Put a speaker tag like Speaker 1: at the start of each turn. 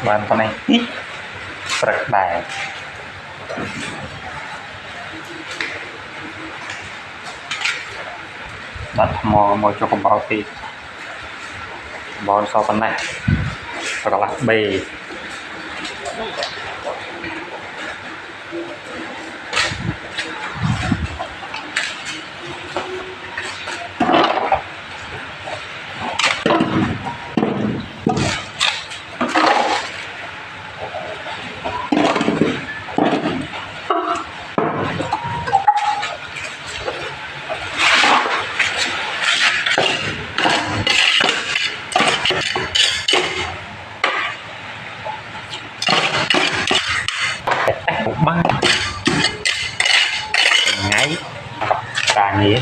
Speaker 1: bàn con này ít sạch đài đặt mò cho con bao thì bò sau con này và là bề một ba ngay càng nghĩa